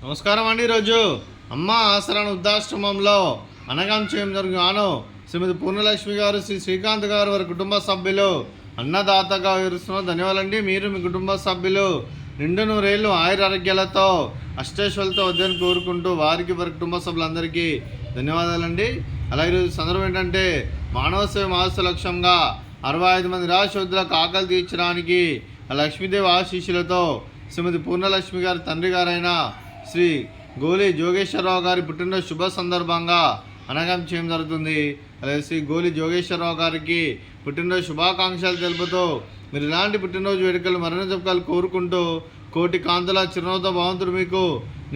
నమస్కారం అండి. ఈరోజు అమ్మ ఆసరణ వృద్ధాశ్రమంలో అనగం చేయడం జరుగును శ్రీమతి పూర్ణలక్ష్మి గారు, శ్రీ శ్రీకాంత్ గారు, వారి కుటుంబ సభ్యులు అన్నదాతగా వివరిస్తున్నారు. ధన్యవాదాలండి. మీరు మీ కుటుంబ సభ్యులు నిండు నూరేళ్ళు ఆయురారోగ్యాలతో అష్టైశ్వర్యాలతో వద్దని కోరుకుంటూ వారికి వారి కుటుంబ సభ్యులందరికీ ధన్యవాదాలండి. అలాగే ఈరోజు సందర్భం ఏంటంటే మానవ సేవ మాస లక్ష్యంగా 65 మంది నిరాశోద్యులకు ఆకలి తీర్చడానికి లక్ష్మీదేవి ఆశీస్సులతో శ్రీమతి పూర్ణలక్ష్మి గారి తండ్రి గారైన శ్రీ గోలి జోగేశ్వరరావు గారి పుట్టినరోజు శుభ సందర్భంగా అనగం చేయడం జరుగుతుంది. అలాగే శ్రీ గోలి జోగేశ్వరరావు గారికి పుట్టినరోజు శుభాకాంక్షలు తెలుపుతూ మీరు ఇలాంటి పుట్టినరోజు వేడుకలు మరణ జపకాలు కోరుకుంటూ కోటి కాంతుల చిరునవ్వుతో భగవంతుడు మీకు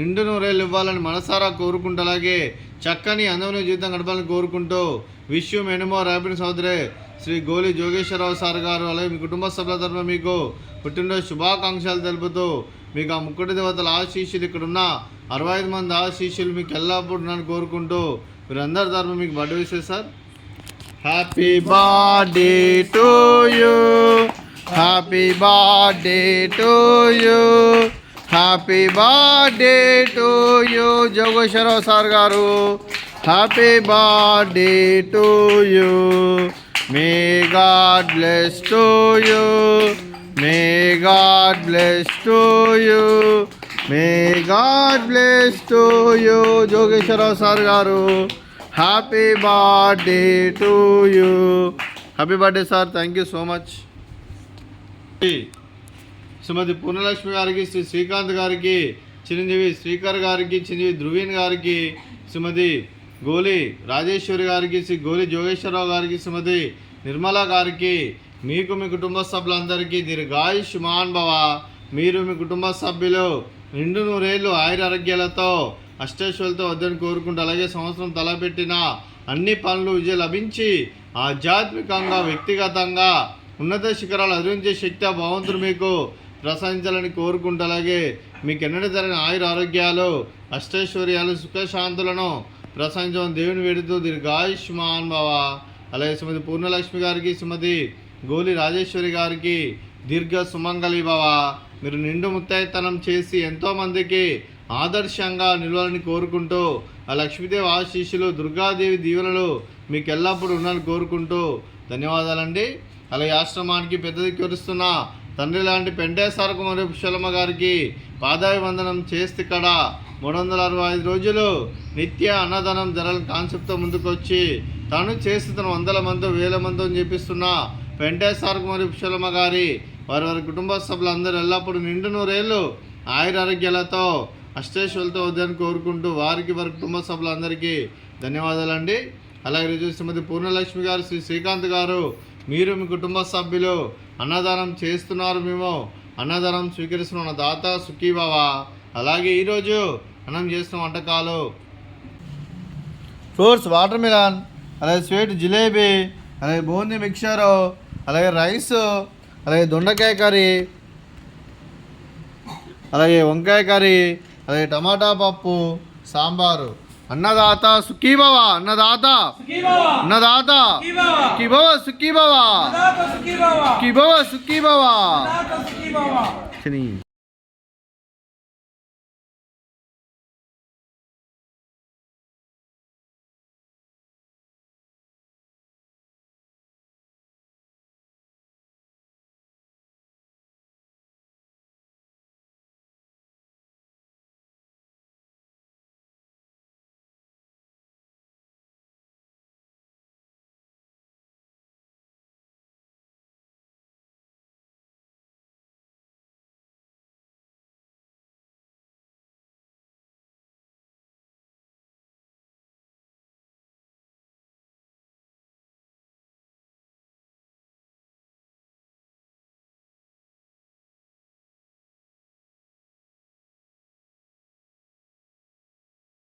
నిండు నూరేళ్ళు ఇవ్వాలని మనసారా కోరుకుంటూ అలాగే చక్కని అందమైన జీవితం గడపాలని కోరుకుంటూ wish you many more happiness సోదరే శ్రీ గోలి జోగేశ్వరరావు సార్ గారు అలాగే మీ కుటుంబ సభ్యుల తరఫున మీకు పుట్టినరోజు శుభాకాంక్షలు తెలుపుతూ మీకు ఆ ముక్కుటి దేవతల ఆశీస్సులు ఇక్కడున్న 65 మంది ఆశీస్సులు మీకు ఎల్లప్పుడూ నన్ను కోరుకుంటూ మీరందరి తరఫున మీకు birthday wishes sir. Happy birthday to you, happy birthday to you, happy birthday to you Jogeswararao sir గారు. Happy birthday to you. May God bless to you. May God bless to you. May God bless to you. Jogeshwara sir garu. Happy birthday to you. Happy birthday sir. Thank you so much. శ్రీమతి పూర్ణలక్ష్మి గారికి, శ్రీ శ్రీకాంత్ గారికి, చిరంజీవి శ్రీకర్ గారికి, చిరంజీవి ధృవీన్ గారికి, శ్రీమతి గోలి రాజేశ్వరి గారికి, శ్రీ గోలి జోగేశ్వరరావు గారికి, శ్రీమతి నిర్మల గారికి, మీకు మీ కుటుంబ సభ్యులందరికీ దీర్ఘాయుష్మాన్ భవ. మీరు మీ కుటుంబ సభ్యులు నిండు నూరేళ్ళు ఆయురారోగ్యాలతో అష్టైశ్వర్యాలతో వద్దని కోరుకుంటూ అలాగే సంవత్సరం తలపెట్టిన అన్ని పనులు విజయం లభించి ఆధ్యాత్మికంగా వ్యక్తిగతంగా ఉన్నత శిఖరాలు అధిరించే శక్తి ఆ భగవంతుడు మీకు ప్రసాదించాలని కోరుకుంటూ అలాగే మీకు ఎన్నడూ జరిగిన ఆయురారోగ్యాలు అష్టైశ్వర్యాలు సుఖశాంతులను ప్రసాదించమని దేవుని వేడుతూ దీర్ఘాయుష్మాన్ భవ. అలాగే శ్రీమతి పూర్ణలక్ష్మి గారికి, శ్రీమతి గోలి రాజేశ్వరి గారికి దీర్ఘ సుమంగళి భవ. మీరు నిండు ముత్తైతనం చేసి ఎంతోమందికి ఆదర్శంగా నిలవాలని కోరుకుంటూ ఆ లక్ష్మీదేవి ఆశీస్సులు దుర్గాదేవి దీవెనలు మీకు ఎల్లప్పుడూ ఉండాలని కోరుకుంటూ ధన్యవాదాలండి. అలాగే ఆశ్రమానికి పెద్ద దిక్కువరుస్తున్న తండ్రి లాంటి పెంటేశ్వర కుమారి పుష్పలమ్మ గారికి పాదాభివందనం చేస్తే ఇక్కడ 365 రోజులు నిత్య అన్నదానం జరగని కాన్సెప్ట్తో ముందుకొచ్చి తాను చేస్తున్న 100 మంది 1000 మంది అని చెప్పిస్తున్న వెంకటేశ్వర కుమారి పుష్పలమ్మ గారి వారి కుటుంబ సభ్యులందరూ ఎల్లప్పుడూ నిండు నూరేళ్ళు ఆయురారోగ్యాలతో అష్టైశ్వర్యాలతో వద్దని కోరుకుంటూ వారికి వారి కుటుంబ సభ్యులందరికీ ధన్యవాదాలండి. అలాగే ఈరోజు శ్రీమతి పూర్ణలక్ష్మి గారు, శ్రీ శ్రీకాంత్ గారు, మీరు మీ కుటుంబ సభ్యులు అన్నదానం చేస్తున్నారు. మేము అన్నదానం స్వీకరిస్తున్న దాత సుఖీభవ. అలాగే ఈరోజు మనం చేస్తున్న వంటకాలు ఫ్రూట్స్ వాటర్ మిలన్, అలాగే స్వీట్ జిలేబీ, అలాగే బూందీ మిక్చరు, అలాగే రైస్, అలాగే దొండకాయ కర్రీ, అలాగే వంకాయ కర్రీ, అలాగే టమాటా పప్పు, సాంబారు. అన్నదాత సుఖీభవ. అన్నదాత అన్నదాత సుఖీభవ సుఖీభవ సుఖీభవ సుఖీభవ.